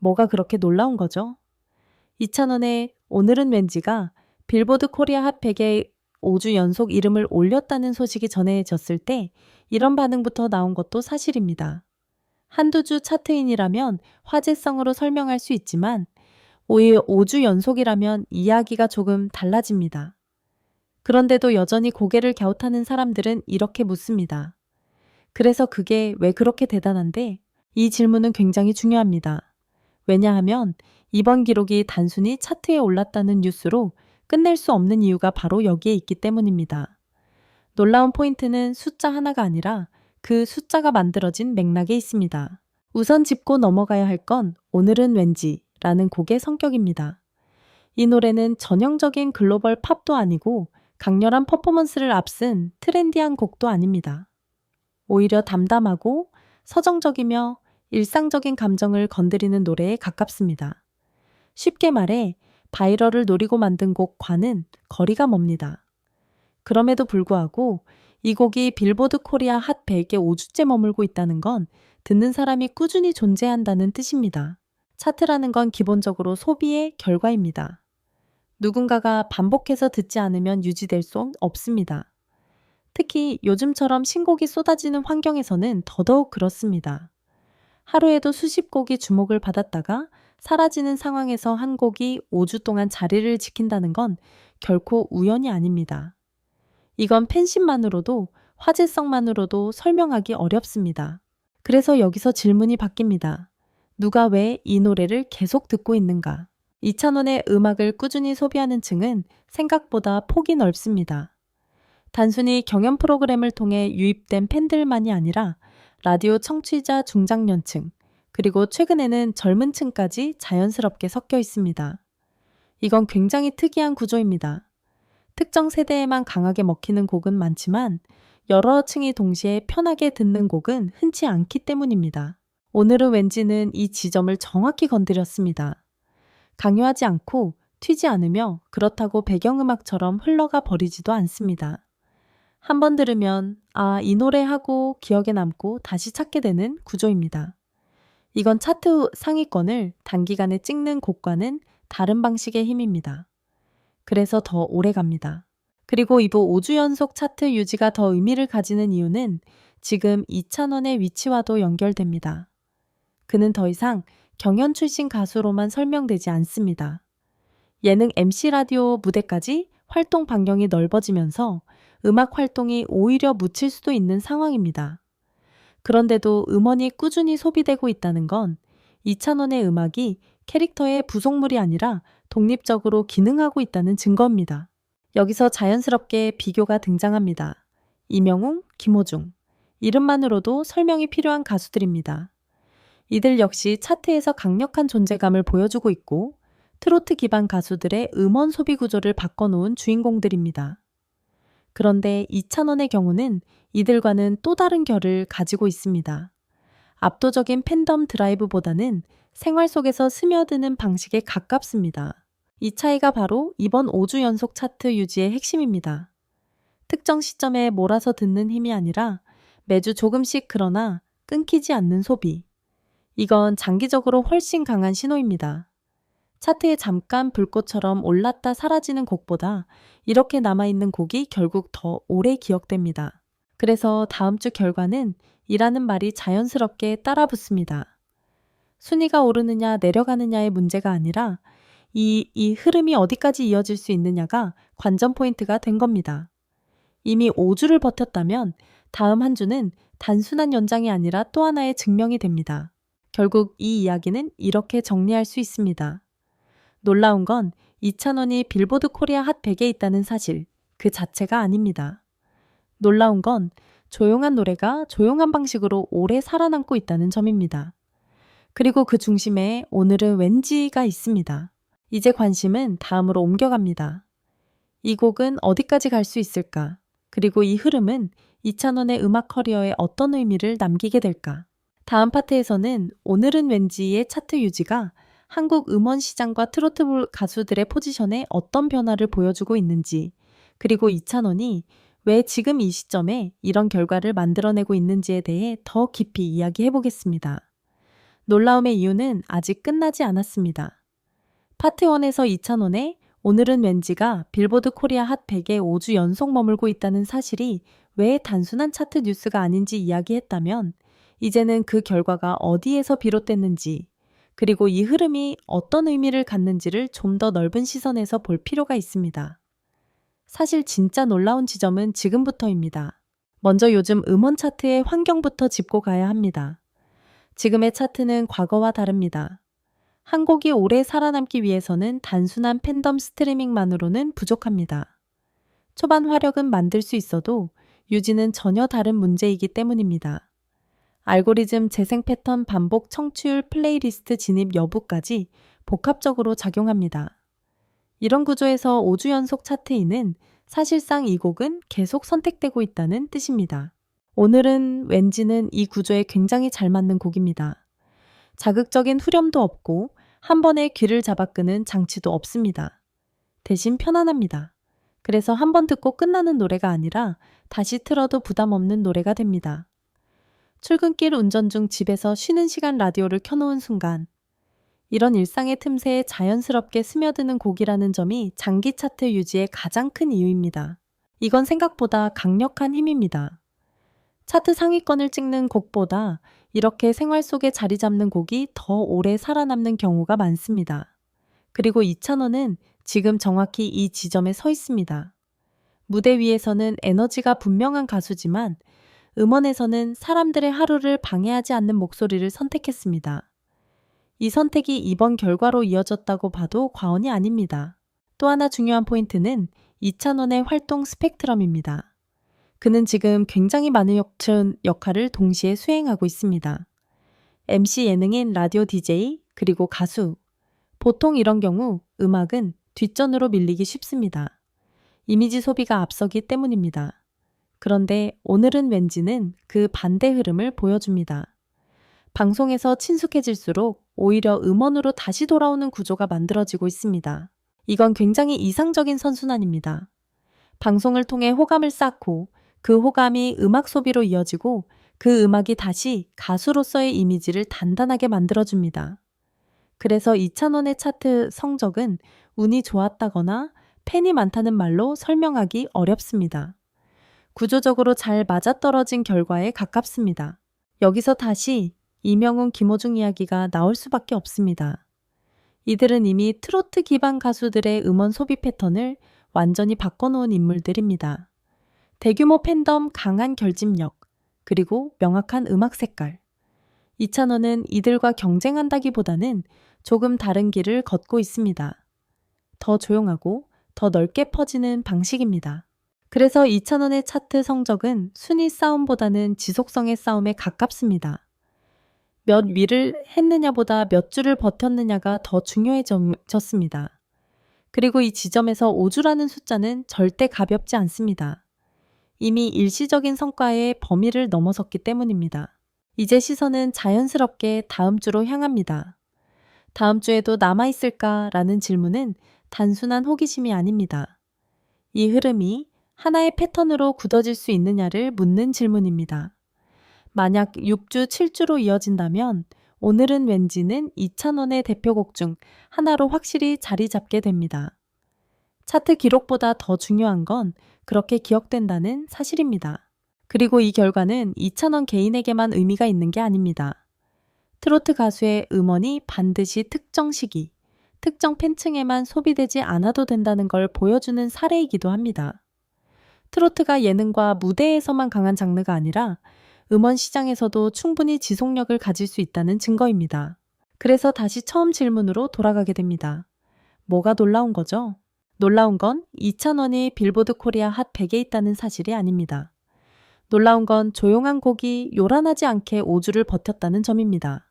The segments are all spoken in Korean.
뭐가 그렇게 놀라운 거죠? 이찬원의 오늘은 왠지가 빌보드 코리아 핫 100에 5주 연속 이름을 올렸다는 소식이 전해졌을 때 이런 반응부터 나온 것도 사실입니다. 한두 주 차트인이라면 화제성으로 설명할 수 있지만 5주 연속이라면 이야기가 조금 달라집니다. 그런데도 여전히 고개를 갸웃하는 사람들은 이렇게 묻습니다. 그래서 그게 왜 그렇게 대단한데? 이 질문은 굉장히 중요합니다. 왜냐하면 이번 기록이 단순히 차트에 올랐다는 뉴스로 끝낼 수 없는 이유가 바로 여기에 있기 때문입니다. 놀라운 포인트는 숫자 하나가 아니라 그 숫자가 만들어진 맥락에 있습니다. 우선 짚고 넘어가야 할 건 오늘은 왠지라는 곡의 성격입니다. 이 노래는 전형적인 글로벌 팝도 아니고 강렬한 퍼포먼스를 앞쓴 트렌디한 곡도 아닙니다. 오히려 담담하고 서정적이며 일상적인 감정을 건드리는 노래에 가깝습니다. 쉽게 말해 바이럴을 노리고 만든 곡과는 거리가 멉니다. 그럼에도 불구하고 이 곡이 빌보드 코리아 핫 100에 5주째 머물고 있다는 건 듣는 사람이 꾸준히 존재한다는 뜻입니다. 차트라는 건 기본적으로 소비의 결과입니다. 누군가가 반복해서 듣지 않으면 유지될 수 없습니다. 특히 요즘처럼 신곡이 쏟아지는 환경에서는 더더욱 그렇습니다. 하루에도 수십 곡이 주목을 받았다가 사라지는 상황에서 한 곡이 5주 동안 자리를 지킨다는 건 결코 우연이 아닙니다. 이건 팬심만으로도 화제성만으로도 설명하기 어렵습니다. 그래서 여기서 질문이 바뀝니다. 누가 왜 이 노래를 계속 듣고 있는가? 이찬원의 음악을 꾸준히 소비하는 층은 생각보다 폭이 넓습니다. 단순히 경연 프로그램을 통해 유입된 팬들만이 아니라 라디오 청취자 중장년층, 그리고 최근에는 젊은 층까지 자연스럽게 섞여 있습니다. 이건 굉장히 특이한 구조입니다. 특정 세대에만 강하게 먹히는 곡은 많지만 여러 층이 동시에 편하게 듣는 곡은 흔치 않기 때문입니다. 오늘은 왠지는 이 지점을 정확히 건드렸습니다. 강요하지 않고 튀지 않으며 그렇다고 배경음악처럼 흘러가 버리지도 않습니다. 한번 들으면 이 노래 하고 기억에 남고 다시 찾게 되는 구조입니다. 이건 차트 상위권을 단기간에 찍는 곡과는 다른 방식의 힘입니다. 그래서 더 오래 갑니다. 그리고 이후 5주 연속 차트 유지가 더 의미를 가지는 이유는 지금 이찬원의 위치와도 연결됩니다. 그는 더 이상 경연 출신 가수로만 설명되지 않습니다. 예능 MC 라디오 무대까지 활동 반경이 넓어지면서 음악 활동이 오히려 묻힐 수도 있는 상황입니다. 그런데도 음원이 꾸준히 소비되고 있다는 건 이찬원의 음악이 캐릭터의 부속물이 아니라 독립적으로 기능하고 있다는 증거입니다. 여기서 자연스럽게 비교가 등장합니다. 이명웅, 김호중. 이름만으로도 설명이 필요한 가수들입니다. 이들 역시 차트에서 강력한 존재감을 보여주고 있고 트로트 기반 가수들의 음원 소비 구조를 바꿔놓은 주인공들입니다. 그런데 이찬원의 경우는 이들과는 또 다른 결을 가지고 있습니다. 압도적인 팬덤 드라이브보다는 생활 속에서 스며드는 방식에 가깝습니다. 이 차이가 바로 이번 5주 연속 차트 유지의 핵심입니다. 특정 시점에 몰아서 듣는 힘이 아니라 매주 조금씩 그러나 끊기지 않는 소비. 이건 장기적으로 훨씬 강한 신호입니다. 차트에 잠깐 불꽃처럼 올랐다 사라지는 곡보다 이렇게 남아있는 곡이 결국 더 오래 기억됩니다. 그래서 다음 주 결과는 이라는 말이 자연스럽게 따라붙습니다. 순위가 오르느냐 내려가느냐의 문제가 아니라 이 흐름이 어디까지 이어질 수 있느냐가 관전 포인트가 된 겁니다. 이미 5주를 버텼다면 다음 한 주는 단순한 연장이 아니라 또 하나의 증명이 됩니다. 결국 이 이야기는 이렇게 정리할 수 있습니다. 놀라운 건 이찬원이 빌보드 코리아 핫 100에 있다는 사실 그 자체가 아닙니다. 놀라운 건 조용한 노래가 조용한 방식으로 오래 살아남고 있다는 점입니다. 그리고 그 중심에 오늘은 왠지가 있습니다. 이제 관심은 다음으로 옮겨갑니다. 이 곡은 어디까지 갈 수 있을까? 그리고 이 흐름은 이찬원의 음악 커리어에 어떤 의미를 남기게 될까? 다음 파트에서는 오늘은 왠지의 차트 유지가 한국 음원 시장과 트로트 가수들의 포지션에 어떤 변화를 보여주고 있는지, 그리고 이찬원이 왜 지금 이 시점에 이런 결과를 만들어내고 있는지에 대해 더 깊이 이야기해 보겠습니다. 놀라움의 이유는 아직 끝나지 않았습니다. 파트 1에서 이찬원의 오늘은 왠지가 빌보드 코리아 핫 100에 5주 연속 머물고 있다는 사실이 왜 단순한 차트 뉴스가 아닌지 이야기했다면, 이제는 그 결과가 어디에서 비롯됐는지, 그리고 이 흐름이 어떤 의미를 갖는지를 좀 더 넓은 시선에서 볼 필요가 있습니다. 사실 진짜 놀라운 지점은 지금부터입니다. 먼저 요즘 음원 차트의 환경부터 짚고 가야 합니다. 지금의 차트는 과거와 다릅니다. 한 곡이 오래 살아남기 위해서는 단순한 팬덤 스트리밍만으로는 부족합니다. 초반 화력은 만들 수 있어도 유지는 전혀 다른 문제이기 때문입니다. 알고리즘 재생 패턴 반복 청취율 플레이리스트 진입 여부까지 복합적으로 작용합니다. 이런 구조에서 5주 연속 차트인은 사실상 이 곡은 계속 선택되고 있다는 뜻입니다. 오늘은 왠지는 이 구조에 굉장히 잘 맞는 곡입니다. 자극적인 후렴도 없고 한 번에 귀를 잡아끄는 장치도 없습니다. 대신 편안합니다. 그래서 한 번 듣고 끝나는 노래가 아니라 다시 틀어도 부담 없는 노래가 됩니다. 출근길 운전 중 집에서 쉬는 시간 라디오를 켜놓은 순간, 이런 일상의 틈새에 자연스럽게 스며드는 곡이라는 점이 장기 차트 유지의 가장 큰 이유입니다. 이건 생각보다 강력한 힘입니다. 차트 상위권을 찍는 곡보다 이렇게 생활 속에 자리 잡는 곡이 더 오래 살아남는 경우가 많습니다. 그리고 이찬원은 지금 정확히 이 지점에 서 있습니다. 무대 위에서는 에너지가 분명한 가수지만 음원에서는 사람들의 하루를 방해하지 않는 목소리를 선택했습니다. 이 선택이 이번 결과로 이어졌다고 봐도 과언이 아닙니다. 또 하나 중요한 포인트는 이찬원의 활동 스펙트럼입니다. 그는 지금 굉장히 많은 역할을 동시에 수행하고 있습니다. MC 예능인 라디오 DJ, 그리고 가수. 보통 이런 경우 음악은 뒷전으로 밀리기 쉽습니다. 이미지 소비가 앞서기 때문입니다. 그런데 오늘은 왠지는 그 반대 흐름을 보여줍니다. 방송에서 친숙해질수록 오히려 음원으로 다시 돌아오는 구조가 만들어지고 있습니다. 이건 굉장히 이상적인 선순환입니다. 방송을 통해 호감을 쌓고 그 호감이 음악 소비로 이어지고 그 음악이 다시 가수로서의 이미지를 단단하게 만들어줍니다. 그래서 이찬원의 차트 성적은 운이 좋았다거나 팬이 많다는 말로 설명하기 어렵습니다. 구조적으로 잘 맞아떨어진 결과에 가깝습니다. 여기서 다시 이명웅, 김호중 이야기가 나올 수밖에 없습니다. 이들은 이미 트로트 기반 가수들의 음원 소비 패턴을 완전히 바꿔놓은 인물들입니다. 대규모 팬덤, 강한 결집력, 그리고 명확한 음악 색깔. 이찬원은 이들과 경쟁한다기보다는 조금 다른 길을 걷고 있습니다. 더 조용하고 더 넓게 퍼지는 방식입니다. 그래서 이찬원의 차트 성적은 순위 싸움보다는 지속성의 싸움에 가깝습니다. 몇 위를 했느냐보다 몇 주를 버텼느냐가 더 중요해졌습니다. 그리고 이 지점에서 5주라는 숫자는 절대 가볍지 않습니다. 이미 일시적인 성과의 범위를 넘어섰기 때문입니다. 이제 시선은 자연스럽게 다음 주로 향합니다. 다음 주에도 남아있을까라는 질문은 단순한 호기심이 아닙니다. 이 흐름이 하나의 패턴으로 굳어질 수 있느냐를 묻는 질문입니다. 만약 6주, 7주로 이어진다면 오늘은 왠지는 이찬원의 대표곡 중 하나로 확실히 자리 잡게 됩니다. 차트 기록보다 더 중요한 건 그렇게 기억된다는 사실입니다. 그리고 이 결과는 이찬원 개인에게만 의미가 있는 게 아닙니다. 트로트 가수의 음원이 반드시 특정 시기, 특정 팬층에만 소비되지 않아도 된다는 걸 보여주는 사례이기도 합니다. 트로트가 예능과 무대에서만 강한 장르가 아니라 음원 시장에서도 충분히 지속력을 가질 수 있다는 증거입니다. 그래서 다시 처음 질문으로 돌아가게 됩니다. 뭐가 놀라운 거죠? 놀라운 건 이찬원이 빌보드 코리아 핫 100에 있다는 사실이 아닙니다. 놀라운 건 조용한 곡이 요란하지 않게 5주를 버텼다는 점입니다.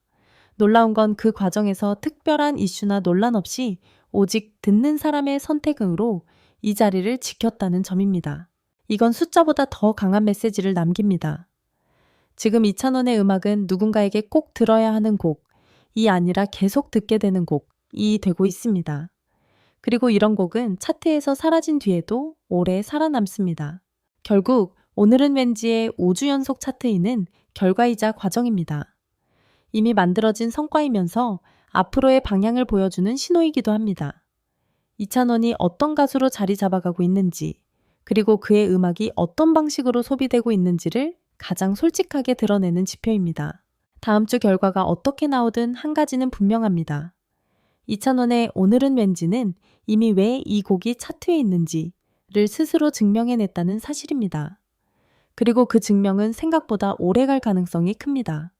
놀라운 건 그 과정에서 특별한 이슈나 논란 없이 오직 듣는 사람의 선택으로 이 자리를 지켰다는 점입니다. 이건 숫자보다 더 강한 메시지를 남깁니다. 지금 이찬원의 음악은 누군가에게 꼭 들어야 하는 곡이 아니라 계속 듣게 되는 곡이 되고 있습니다. 그리고 이런 곡은 차트에서 사라진 뒤에도 오래 살아남습니다. 결국 오늘은 왠지의 5주 연속 차트인은 결과이자 과정입니다. 이미 만들어진 성과이면서 앞으로의 방향을 보여주는 신호이기도 합니다. 이찬원이 어떤 가수로 자리 잡아가고 있는지, 그리고 그의 음악이 어떤 방식으로 소비되고 있는지를 가장 솔직하게 드러내는 지표입니다. 다음 주 결과가 어떻게 나오든 한 가지는 분명합니다. 이찬원의 오늘은 왠지는 이미 왜 이 곡이 차트에 있는지를 스스로 증명해냈다는 사실입니다. 그리고 그 증명은 생각보다 오래 갈 가능성이 큽니다.